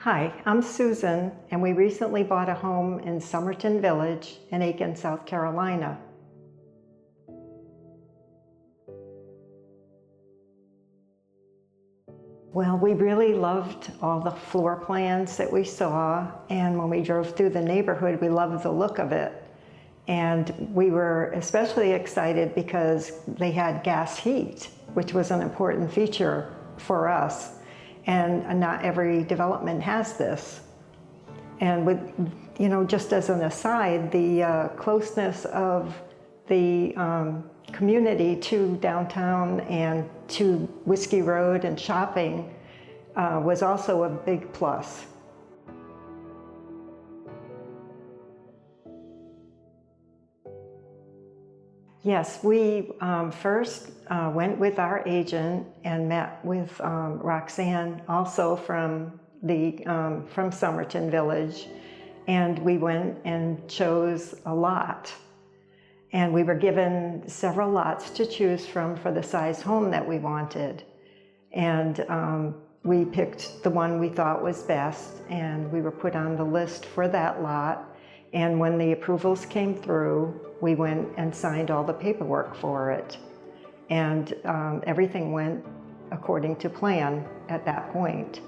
Hi, I'm Susan, and we recently bought a home in Summerton Village in Aiken, South Carolina. Well, we really loved all the floor plans that we saw, and when we drove through the neighborhood, we loved the look of it. And we were especially excited because they had gas heat, which was an important feature for us. And not every development has this. And with, just as an aside, the closeness of the community to downtown and to Whiskey Road and shopping was also a big plus. Yes, we first went with our agent and met with Roxanne, also from Summerton Village, and we went and chose a lot. And we were given several lots to choose from for the size home that we wanted. And we picked the one we thought was best, and we were put on the list for that lot. And when the approvals came through, we went and signed all the paperwork for it. And everything went according to plan at that point.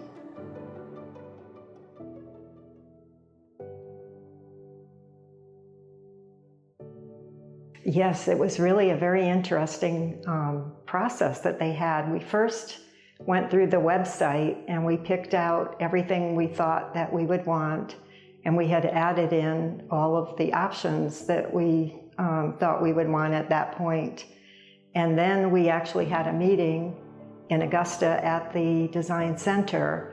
Yes, it was really a very interesting process that they had. We first went through the website and we picked out everything we thought that we would want, and we had added in all of the options that we thought we would want at that point. And then we actually had a meeting in Augusta at the Design Center,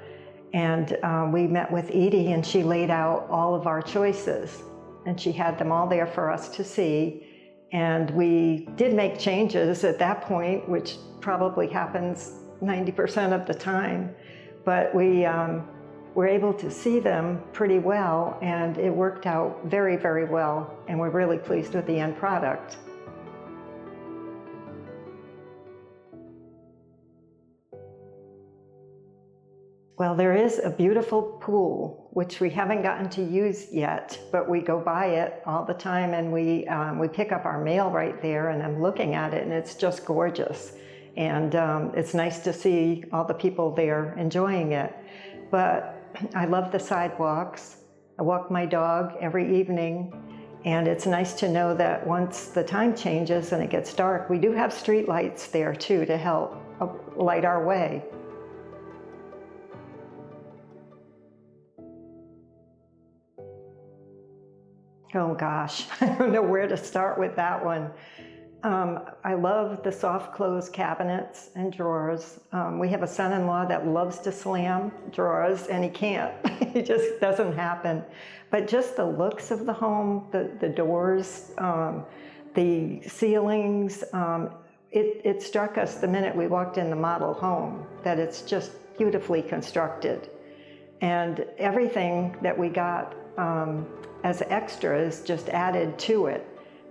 and we met with Edie, and she laid out all of our choices, and she had them all there for us to see. And we did make changes at that point, which probably happens 90% of the time, but we were able to see them pretty well, and it worked out very, very well, and we're really pleased with the end product. Well, there is a beautiful pool, which we haven't gotten to use yet, but we go by it all the time, and we pick up our mail right there, and I'm looking at it, and it's just gorgeous. And it's nice to see all the people there enjoying it. But I love the sidewalks. I walk my dog every evening, and it's nice to know that once the time changes and it gets dark, we do have street lights there too to help light our way. Oh gosh, I don't know where to start with that one. I love the soft close cabinets and drawers. We have a son-in-law that loves to slam drawers, and he can't. It just doesn't happen. But just the looks of the home, the doors, the ceilings, it struck us the minute we walked in the model home that it's just beautifully constructed. And everything that we got as extras just added to it.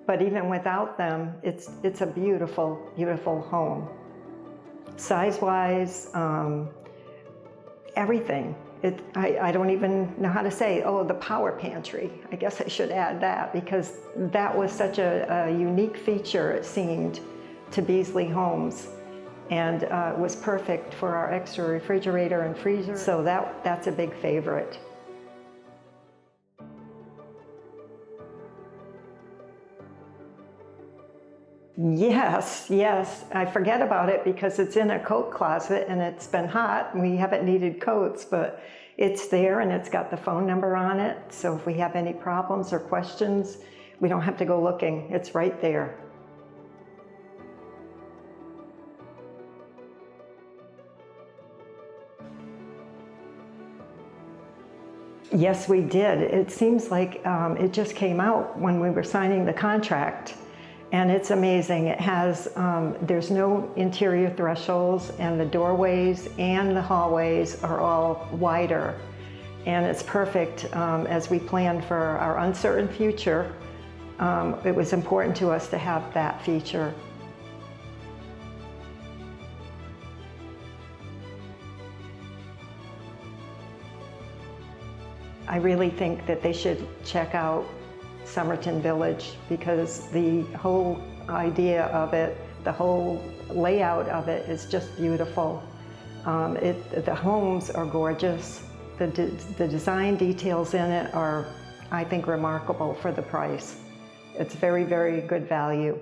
But even without them, it's a beautiful, beautiful home. Size-wise, everything. I don't even know how to say, oh, the power pantry. I guess I should add that, because that was such a unique feature, it seemed, to Beazley Homes. And it was perfect for our extra refrigerator and freezer. So that's a big favorite. Yes, I forget about it because it's in a coat closet and it's been hot and we haven't needed coats, but it's there and it's got the phone number on it. So if we have any problems or questions, we don't have to go looking. It's right there. Yes, we did. It seems like it just came out when we were signing the contract. And it's amazing. It has, there's no interior thresholds, and the doorways and the hallways are all wider. And it's perfect as we plan for our uncertain future. It was important to us to have that feature. I really think that they should check out Summerton Village, because the whole idea of it, the whole layout of it is just beautiful. The homes are gorgeous. The design details in it are, I think, remarkable for the price. It's very, very good value.